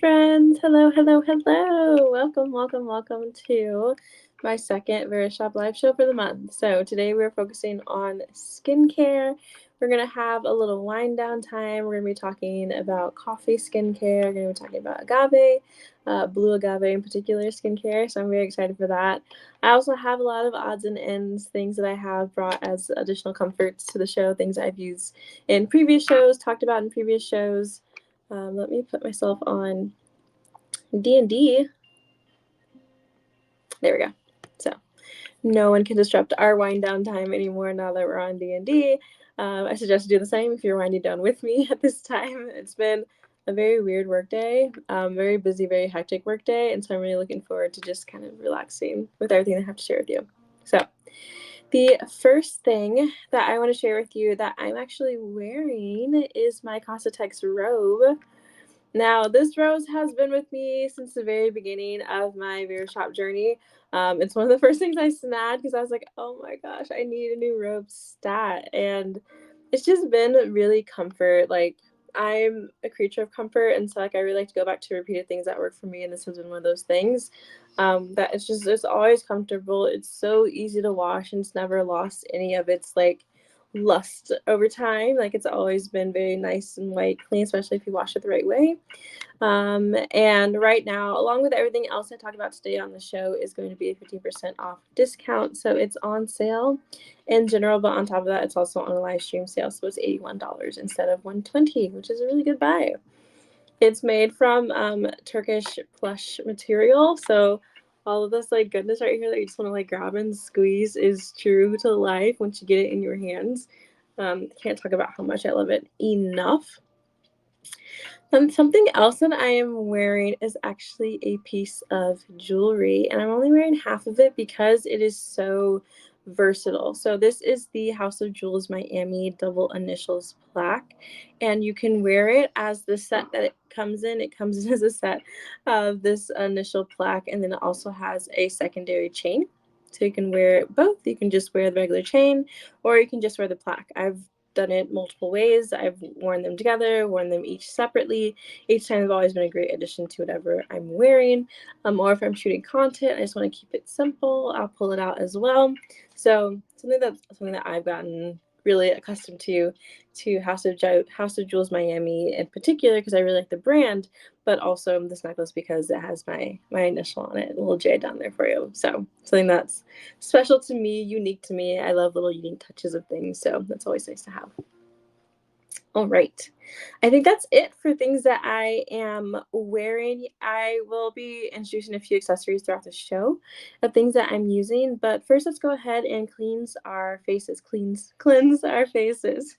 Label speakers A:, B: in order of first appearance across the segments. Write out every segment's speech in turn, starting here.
A: friends. Hello, hello, hello. Welcome to my second Verishop live show for the month. So today we're focusing on skincare. We're going to have a little wind down time. We're going to be talking about coffee skincare. We're going to be talking about agave, blue agave in particular skincare. So I'm very excited for that. I also have a lot of odds and ends, things that I have brought as additional comforts to the show, things I've used in previous shows, talked about in previous shows. Let me put myself on D&D. There we go. So no one can disrupt our wind down time anymore now that we're on D&D. I suggest you do the same if you're winding down with me at this time. It's been a very weird work day, very busy, very hectic work day, and so I'm really looking forward to just kind of relaxing with everything I have to share with you. So the first thing that I want to share with you that I'm actually wearing is my Casatex robe. Now, this rose has been with me since the very beginning of my Verishop journey. It's one of the first things I snagged because I was like, oh my gosh, I need a new robe stat. And it's just been really comfort. Like, I'm a creature of comfort. And so, like, I really like to go back to repeated things that work for me. And this has been one of those things that it's always comfortable. It's so easy to wash and it's never lost any of its, like, lust over time. Like, it's always been very nice and white clean, especially if you wash it the right way. And right now, along with everything else I talk about today on the show, is going to be a 15% off discount. So it's on sale in general, but on top of that, it's also on a live stream sale. So it's $81 instead of $120, which is a really good buy. It's made from Turkish plush material. So all of this like goodness right here that you just want to like grab and squeeze is true to life once you get it in your hands. Can't talk about how much I love it enough. Something else that I am wearing is actually a piece of jewelry, and I'm only wearing half of it because it is so versatile. So this is the House of Jewels Miami double initials plaque, and you can wear it as the set that it comes in. It comes in as a set of this initial plaque, and then it also has a secondary chain. So you can wear it both. You can just wear the regular chain, or you can just wear the plaque. I've done it multiple ways. I've worn them together, worn them each separately. Each time they've always been a great addition to whatever I'm wearing. Or if I'm shooting content, I just want to keep it simple, I'll pull it out as well. So something that I've gotten really accustomed to House of Jewels Miami in particular, because I really like the brand, but also this necklace because it has my initial on it, a little J down there for you. So something that's special to me, unique to me. I love little unique touches of things, so that's always nice to have. All right. I think that's it for things that I am wearing. I will be introducing a few accessories throughout the show of things that I'm using. But first, let's go ahead and cleanse our faces. Cleanse our faces.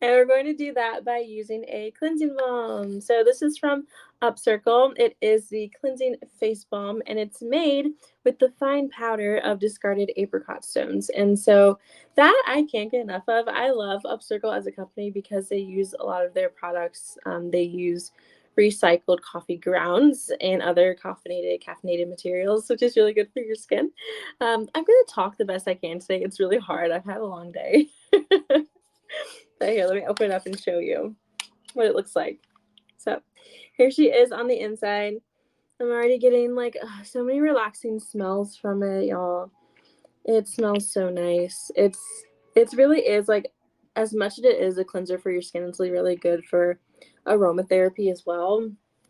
A: And we're going to do that by using a cleansing balm. So this is from Upcircle. It is the cleansing face balm, and it's made with the fine powder of discarded apricot stones. And so that I can't get enough of. I love Upcircle as a company because they use a lot of their products. They use recycled coffee grounds and other caffeinated materials, which is really good for your skin. I'm going to talk the best I can today. It's really hard. I've had a long day. But here, let me open it up and show you what it looks like. So here she is on the inside. I'm already getting like so many relaxing smells from it, y'all. It smells so nice. It really is like, as much as it is a cleanser for your skin, it's really good for aromatherapy as well.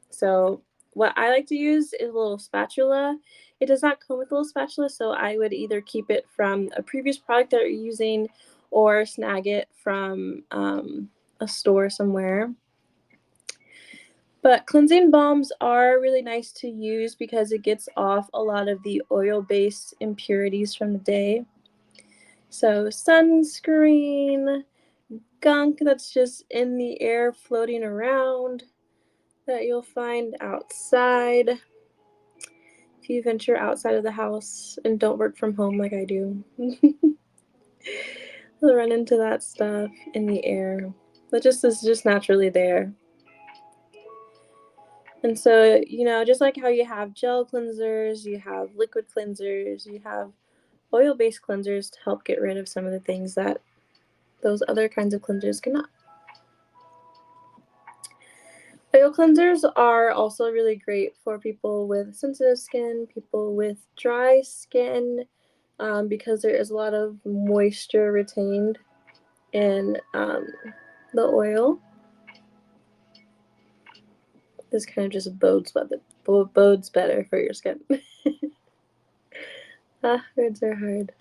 A: So what I like to use is a little spatula. It does not come with a little spatula, so I would either keep it from a previous product that you're using or snag it from a store somewhere. But cleansing balms are really nice to use because it gets off a lot of the oil-based impurities from the day. So sunscreen, gunk that's just in the air floating around that you'll find outside. If you venture outside of the house and don't work from home like I do, you'll run into that stuff in the air that just is just naturally there. And so, just like how you have gel cleansers, you have liquid cleansers, you have oil-based cleansers to help get rid of some of the things that those other kinds of cleansers cannot. Oil cleansers are also really great for people with sensitive skin, people with dry skin, because there is a lot of moisture retained in the oil. This kind of just bodes better for your skin. Words are hard.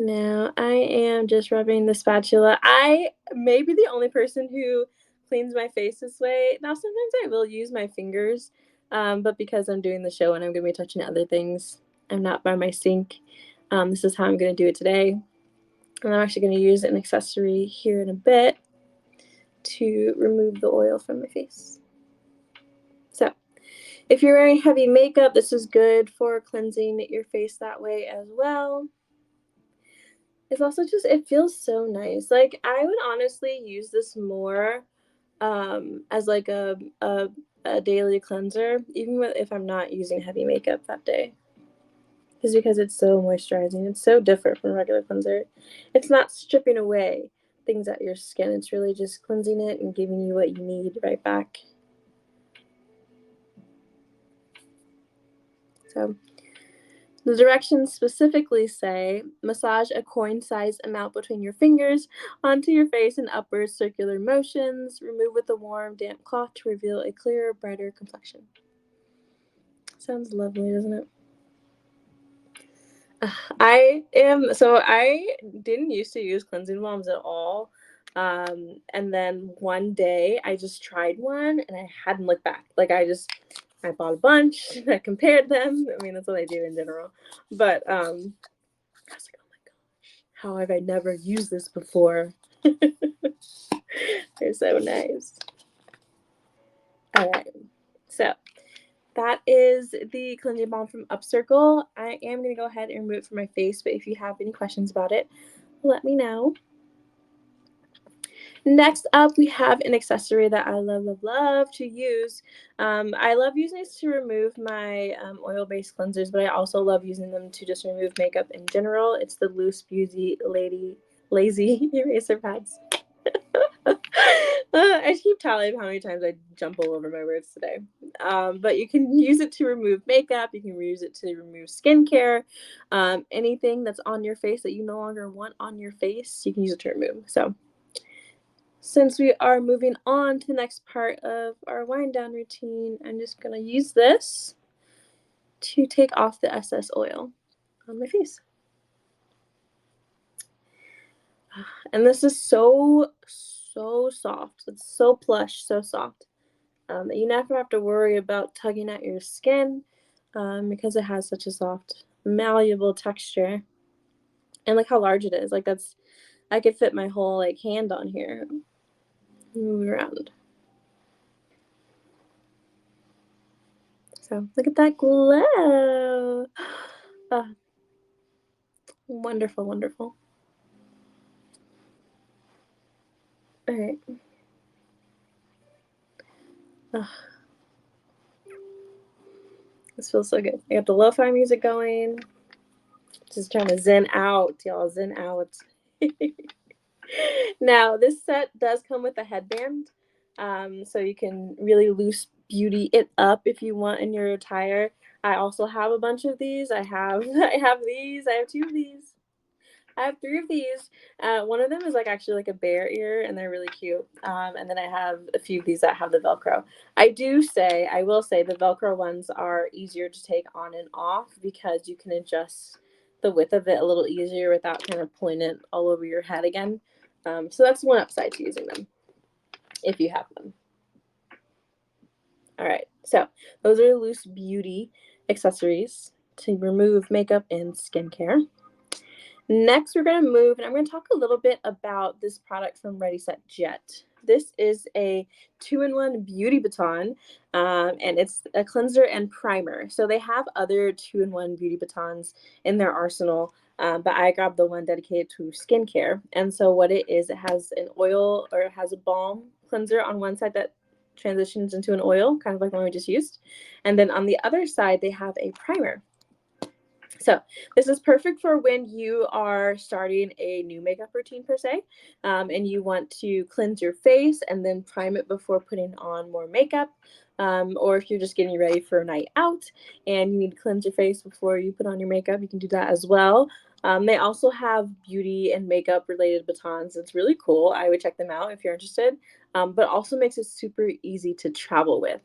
A: Now I am just rubbing the spatula. I may be the only person who cleans my face this way. Now sometimes I will use my fingers, but because I'm doing the show and I'm going to be touching other things, I'm not by my sink. This is how I'm going to do it today. And I'm actually going to use an accessory here in a bit to remove the oil from my face. So if you're wearing heavy makeup, this is good for cleansing your face that way as well. It's also just, it feels so nice. Like, I would honestly use this more as like a daily cleanser, even if I'm not using heavy makeup that day. Is because it's so moisturizing. It's so different from regular cleanser. It's not stripping away things at your skin. It's really just cleansing it and giving you what you need right back. So the directions specifically say, massage a coin-sized amount between your fingers onto your face in upward circular motions. Remove with a warm, damp cloth to reveal a clearer, brighter complexion. Sounds lovely, doesn't it? I didn't used to use cleansing balms at all. And then one day I just tried one and I hadn't looked back. Like I bought a bunch, I compared them. I mean, that's what I do in general. But I was like, oh my gosh, how have I never used this before? They're so nice. All right. So that is the cleansing balm from Upcircle. I am going to go ahead and remove it from my face, but if you have any questions about it, let me know. Next up, we have an accessory that I love to use. I love using this to remove my oil-based cleansers, but I also love using them to just remove makeup in general. It's the Loose Beauty Lazy Eraser Pads. I keep tally of how many times I jump all over my words today. But you can use it to remove makeup. You can use it to remove skincare. Anything that's on your face that you no longer want on your face, you can use it to remove. So since we are moving on to the next part of our wind down routine, I'm just going to use this to take off the excess oil on my face. And this is so soft. It's so plush, so soft. That you never have to worry about tugging at your skin because it has such a soft, malleable texture. And look how large it is. Like I could fit my whole like hand on here. Move around. So look at that glow. Oh, wonderful, wonderful. All right. Oh, this feels so good. I got the lo-fi music going. Just trying to zen out, y'all. Zen out. Now, this set does come with a headband, so you can really loose beauty it up if you want in your attire. I also have a bunch of these. I have these. I have two of these. I have three of these. One of them is like actually like a bear ear, and they're really cute. And then I have a few of these that have the Velcro. I will say the Velcro ones are easier to take on and off because you can adjust the width of it a little easier without kind of pulling it all over your head again. So that's one upside to using them if you have them. All right, so those are Loose Beauty accessories to remove makeup and skincare. Next, we're going to move, and I'm going to talk a little bit about this product from Ready Set Jet. This is a 2-in-1 beauty baton, and it's a cleanser and primer. So they have other 2-in-1 beauty batons in their arsenal, but I grabbed the one dedicated to skincare. And so what it is, it has an oil, or it has a balm cleanser on one side that transitions into an oil, kind of like the one we just used. And then on the other side, they have a primer. So this is perfect for when you are starting a new makeup routine per se, and you want to cleanse your face and then prime it before putting on more makeup. Or if you're just getting ready for a night out and you need to cleanse your face before you put on your makeup, you can do that as well. They also have beauty and makeup related batons. It's really cool. I would check them out if you're interested. But also makes it super easy to travel with,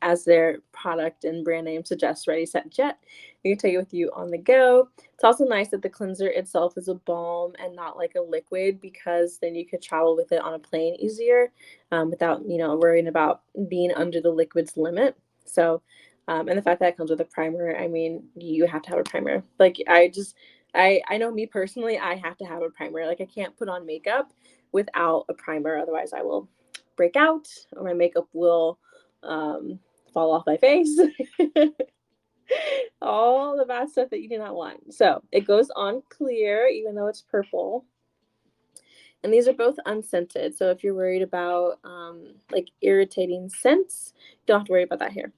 A: as their product and brand name suggests, Ready, Set, Jet. You can take it with you on the go. It's also nice that the cleanser itself is a balm and not like a liquid, because then you could travel with it on a plane easier, without, worrying about being under the liquid's limit. So, and the fact that it comes with a primer, I mean, you have to have a primer. Like I know me personally, I have to have a primer. Like I can't put on makeup without a primer, otherwise I will break out or my makeup will fall off my face. All the bad stuff that you do not want. So it goes on clear, even though it's purple. And these are both unscented. So if you're worried about like irritating scents, you don't have to worry about that here.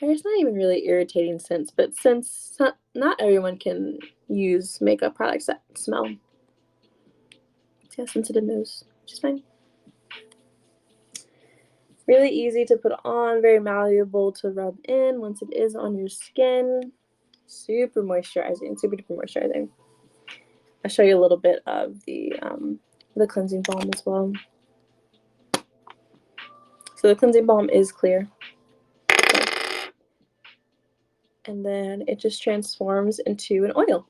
A: It's not even really irritating scents, but since not everyone can use makeup products that smell. It's got sensitive nose, which is fine. Really easy to put on, very malleable to rub in once it is on your skin. Super moisturizing, super duper moisturizing. I'll show you a little bit of the cleansing balm as well. So the cleansing balm is clear. And then it just transforms into an oil.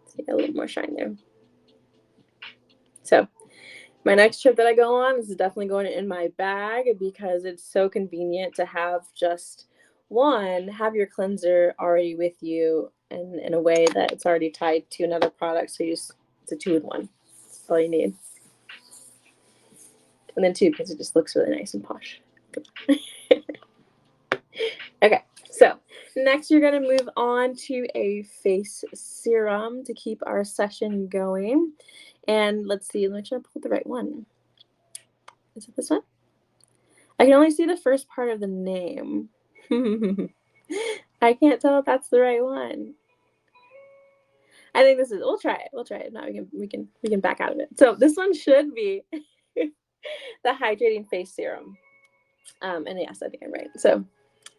A: So you got a little more shine there. So my next trip that I go on is definitely going in my bag, because it's so convenient to have just have your cleanser already with you, and in a way that it's already tied to another product. So it's a 2-in-1. That's all you need. And then 2, because it just looks really nice and posh. Okay, so next you're going to move on to a face serum to keep our session going. And let's see, make sure I pulled the right one. Is it this one? I can only see the first part of the name. I can't tell if that's the right one. I think this is. We'll try it. We'll try it. Now we can back out of it. So this one should be the hydrating face serum. And yes, I think I'm right. So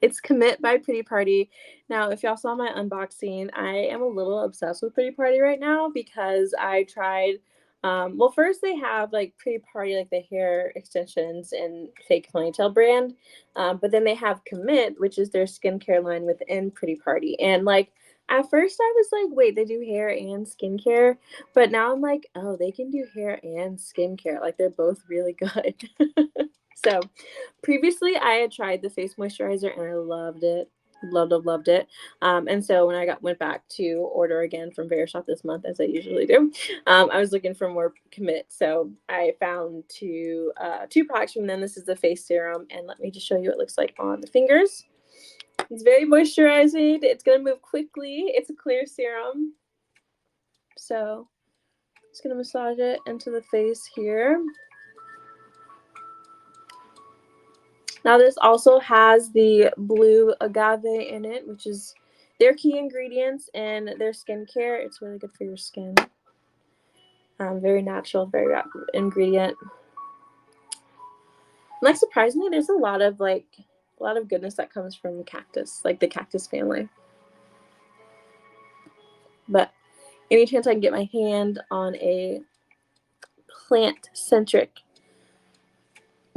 A: it's Commit by Pretty Party. Now, if y'all saw my unboxing, I am a little obsessed with Pretty Party right now, because I tried. Well, first they have like Pretty Party, like the hair extensions and fake ponytail brand. But then they have Commit, which is their skincare line within Pretty Party. And like at first I was like, wait, they do hair and skincare. But now I'm like, oh, they can do hair and skincare. Like they're both really good. So previously I had tried the face moisturizer and I loved it. Loved it. And so when I went back to order again from Verishop this month, as I usually do, I was looking for more Commit. So I found two products from them. This is the face serum, and let me just show you what it looks like on the fingers. It's very moisturizing. It's gonna move quickly. It's a clear serum. So just gonna massage it into the face here. Now this also has the blue agave in it, which is their key ingredients in their skincare. It's really good for your skin. Very natural, very ingredient. Like surprisingly, there's a lot of goodness that comes from cactus, like the cactus family. But any chance I can get my hand on a plant-centric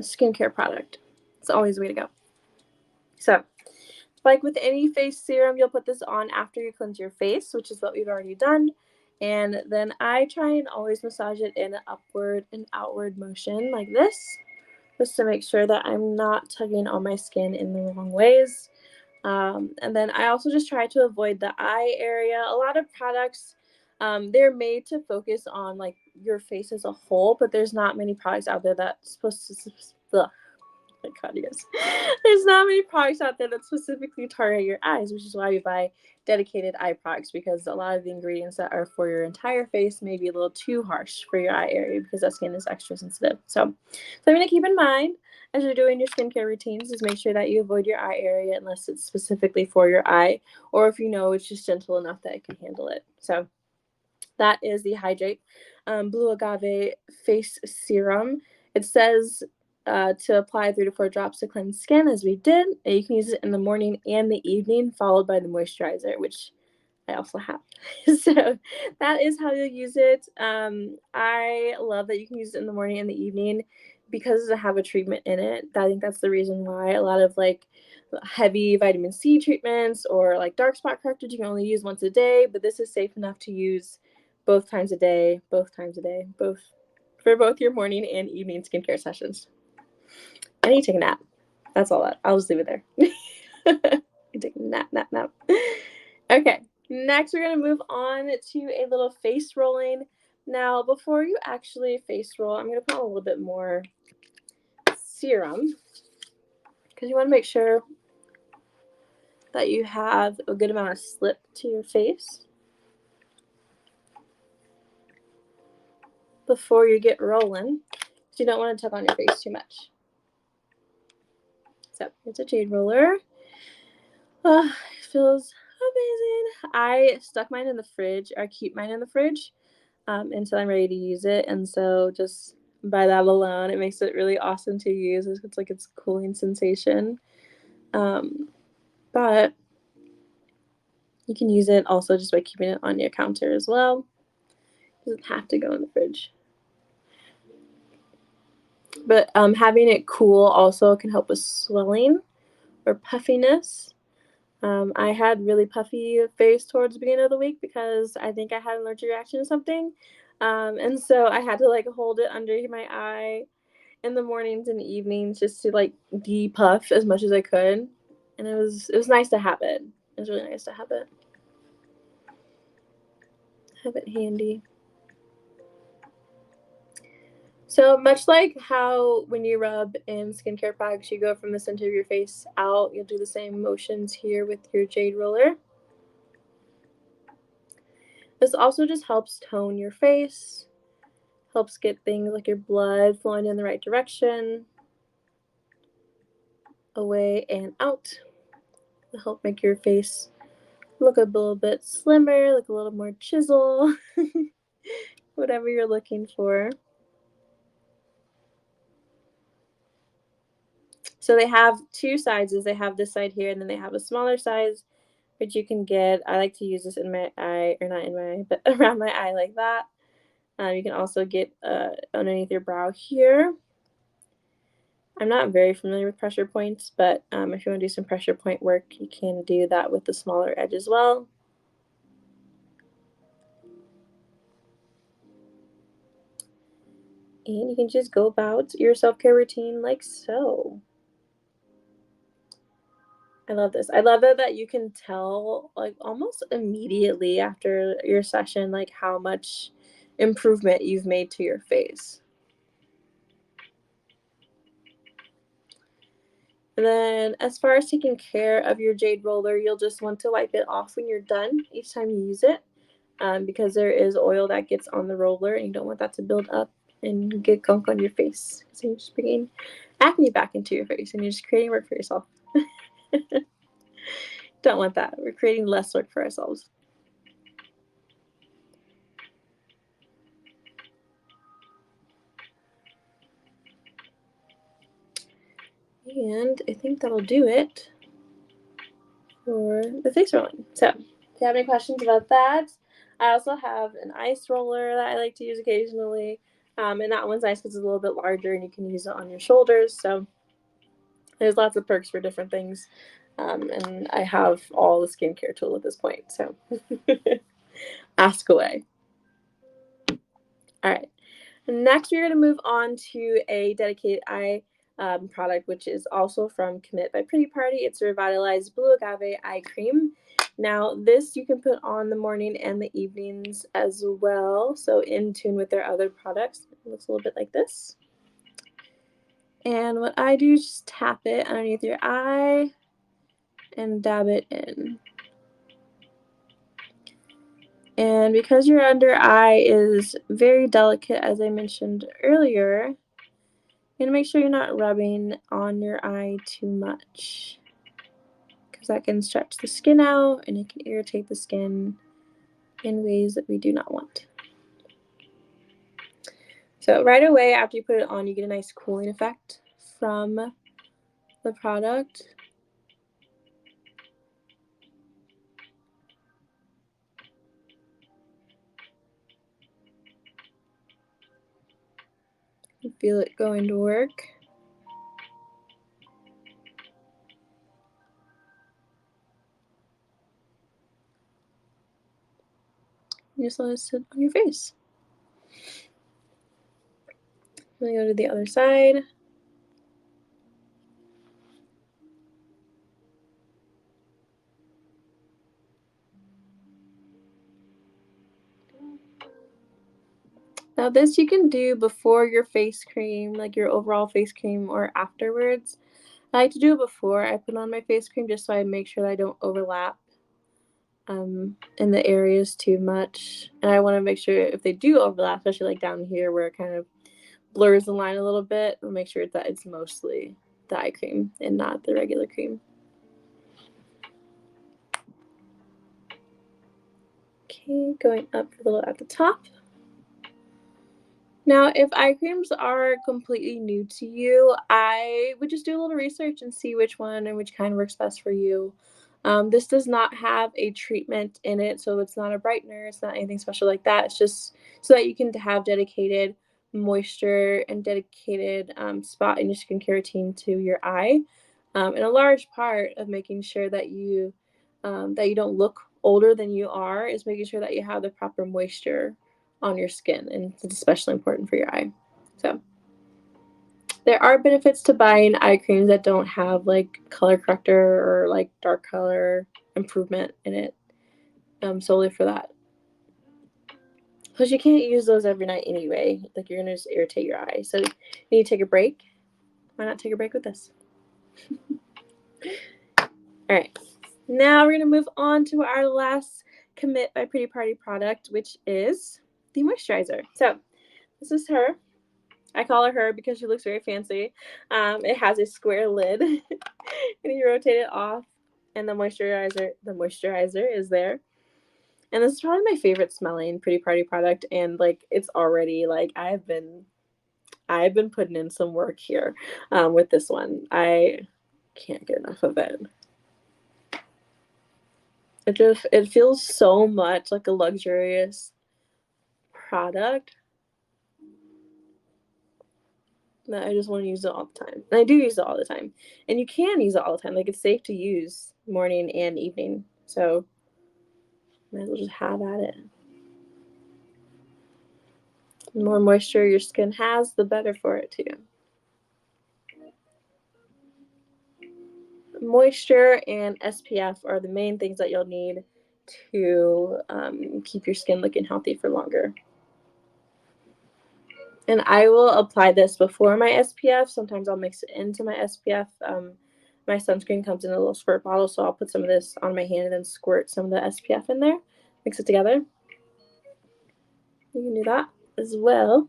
A: skincare product, it's always the way to go. So like with any face serum, you'll put this on after you cleanse your face, which is what we've already done. And then I try and always massage it in an upward and outward motion like this, just to make sure that I'm not tugging on my skin in the wrong ways. And then I also just try to avoid the eye area. A lot of products, they're made to focus on like your face as a whole, but there's not many products out there that's supposed to, my God, yes. There's not many products out there that specifically target your eyes, which is why we buy dedicated eye products, because a lot of the ingredients that are for your entire face may be a little too harsh for your eye area, because that skin is extra sensitive. So something to keep in mind. as you're doing your skincare routines is make sure that you avoid your eye area unless it's specifically for your eye, or if you know it's just gentle enough that it can handle it. So that is the Hydrate Blue Agave Face Serum. It says to apply 3 to 4 drops to cleanse skin, as we did. And you can use it in the morning and the evening, followed by the moisturizer, which I also have. So that is how you'll use it. I love that you can use it in the morning and the evening because I have a treatment in it. I think that's the reason why a lot of like heavy vitamin C treatments or like dark spot correctors you can only use once a day, but this is safe enough to use both times a day, both for both your morning and evening skincare sessions. I need to take a nap. That's all that. I'll just leave it there. You take a nap. Okay, next we're going to move on to a little face rolling. Now, before you actually face roll, I'm going to put on a little bit more serum because you want to make sure that you have a good amount of slip to your face before you get rolling. So you don't want to tug on your face too much. So it's a jade roller. Oh, it feels amazing. I stuck mine in the fridge, or I keep mine in the fridge until I'm ready to use it. And so just by that alone, it makes it really awesome to use. It's like it's cooling sensation. But you can use it also just by keeping it on your counter as well. It doesn't have to go in the fridge. But having it cool also can help with swelling or puffiness. I had really puffy face towards the beginning of the week because I think I had an allergic reaction to something. And so I had to like hold it under my eye in the mornings and evenings just to like depuff as much as I could. And it was nice to have it. It was really nice to have it. Have it handy. So much like how when you rub in skincare products, you go from the center of your face out, you'll do the same motions here with your jade roller. This also just helps tone your face, helps get things like your blood flowing in the right direction, away and out. It'll help make your face look a little bit slimmer, look a little more chisel, whatever you're looking for. So they have two sizes. They have this side here, and then they have a smaller size, which you can get. I like to use this in my eye, or not in my eye, but around my eye like that. You can also get underneath your brow here. I'm not very familiar with pressure points, but if you want to do some pressure point work, you can do that with the smaller edge as well. And you can just go about your self-care routine like so. I love this. I love it that you can tell like almost immediately after your session like how much improvement you've made to your face. And then as far as taking care of your jade roller, you'll just want to wipe it off when you're done each time you use it because there is oil that gets on the roller and you don't want that to build up and get gunk on your face. So you're just bringing acne back into your face and you're just creating work for yourself. Don't want that. We're creating less work for ourselves. And I think that'll do it for the face rolling. So if you have any questions about that, I also have an ice roller that I like to use occasionally. And that one's nice because it's a little bit larger and you can use it on your shoulders. So there's lots of perks for different things. And I have all the skincare tool at this point. So ask away. All right. Next, we're going to move on to a dedicated eye product, which is also from Commit by Pretty Party. It's a revitalized blue agave eye cream. Now, this you can put on the morning and the evenings as well. So in tune with their other products. It looks a little bit like this. And what I do is just tap it underneath your eye and dab it in. And because your under eye is very delicate, as I mentioned earlier, And make sure you're not rubbing on your eye too much, because that can stretch the skin out and it can irritate the skin in ways that we do not want. So right away after you put it on, you get a nice cooling effect from the product. You feel it going to work. You just let it sit on your face. Then go to the other side. Now this you can do before your face cream, like your overall face cream, or afterwards. I like to do it before I put on my face cream just so I make sure that I don't overlap in the areas too much. And I want to make sure if they do overlap, especially like down here where it kind of blurs the line a little bit, I'll make sure that it's mostly the eye cream and not the regular cream. Okay, going up a little at the top. Now, if eye creams are completely new to you, I would just do a little research and see which one and which kind works best for you. This does not have a treatment in it, so it's not a brightener, it's not anything special like that. It's just so that you can have dedicated moisture and dedicated spot in your skincare routine to your eye. And a large part of making sure that you don't look older than you are is making sure that you have the proper moisture on your skin, and it's especially important for your eye. So there are benefits to buying eye creams that don't have like color corrector or like dark color improvement in it, solely for that. Plus you can't use those every night anyway, like you're gonna just irritate your eye. So you need to take a break. Why not take a break with this? All right, now we're gonna move on to our last Commit by Pretty Party product, which is the moisturizer. So this is her. I call her because she looks very fancy. It has a square lid, and you rotate it off, and the moisturizer is there. And this is probably my favorite smelling Pretty Party product, and like it's already like I've been putting in some work here with this one. I can't get enough of it. It feels so much like a luxurious product that I just want to use it all the time. And I do use it all the time. And you can use it all the time. Like it's safe to use morning and evening. So might as well just have at it. The more moisture your skin has, the better for it too. Moisture and SPF are the main things that you'll need to keep your skin looking healthy for longer. And I will apply this before my SPF. Sometimes I'll mix it into my SPF. My sunscreen comes in a little squirt bottle, so I'll put some of this on my hand and then squirt some of the SPF in there. Mix it together. You can do that as well.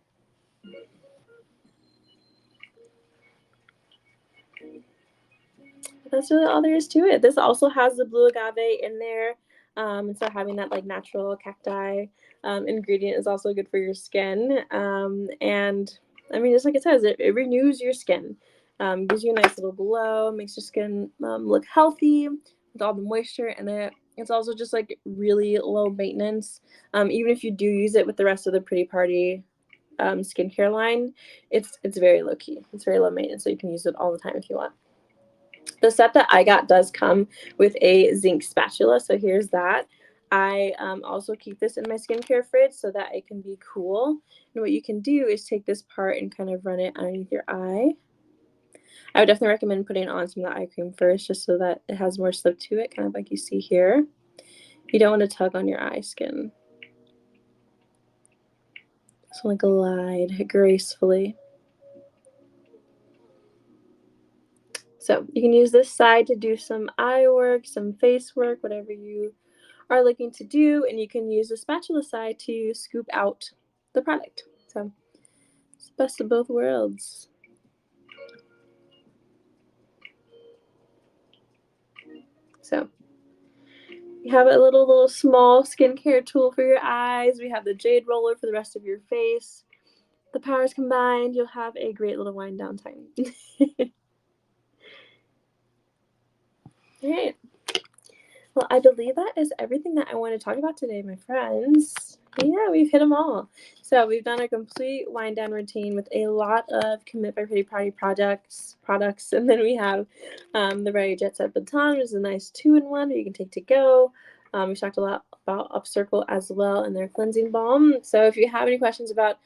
A: That's really all there is to it. This also has the blue agave in there. And so having that like natural cacti ingredient is also good for your skin. And I mean, just like it says, it renews your skin. Gives you a nice little glow, makes your skin look healthy with all the moisture in it. It's also just like really low maintenance. Even if you do use it with the rest of the Pretty Party skincare line, it's very low key. It's very low maintenance, so you can use it all the time if you want. The set that I got does come with a zinc spatula, so here's that. I also keep this in my skincare fridge so that it can be cool. And what you can do is take this part and kind of run it underneath your eye. I would definitely recommend putting on some of the eye cream first, just so that it has more slip to it, kind of like you see here. You don't want to tug on your eye skin. So like glide gracefully. So you can use this side to do some eye work, some face work, whatever you are looking to do, and you can use the spatula side to scoop out the product. So it's the best of both worlds. So we have a little small skincare tool for your eyes. We have the jade roller for the rest of your face. The powers combined, you'll have a great little wind down time. All right. Well, I believe that is everything that I want to talk about today, my friends. Yeah, we've hit them all. So we've done a complete wind down routine with a lot of Commit by Pretty Party products, and then we have the Ready Jet Set Baton, which is a nice 2-in-1 that you can take to go. We talked a lot about Upcircle as well and their cleansing balm. So if you have any questions about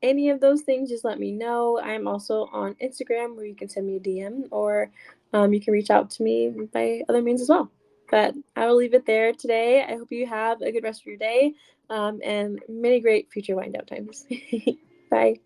A: any of those things, just let me know. I'm also on Instagram where you can send me a DM, or you can reach out to me by other means as well. But I will leave it there today. I hope you have a good rest of your day and many great future wind down times. Bye.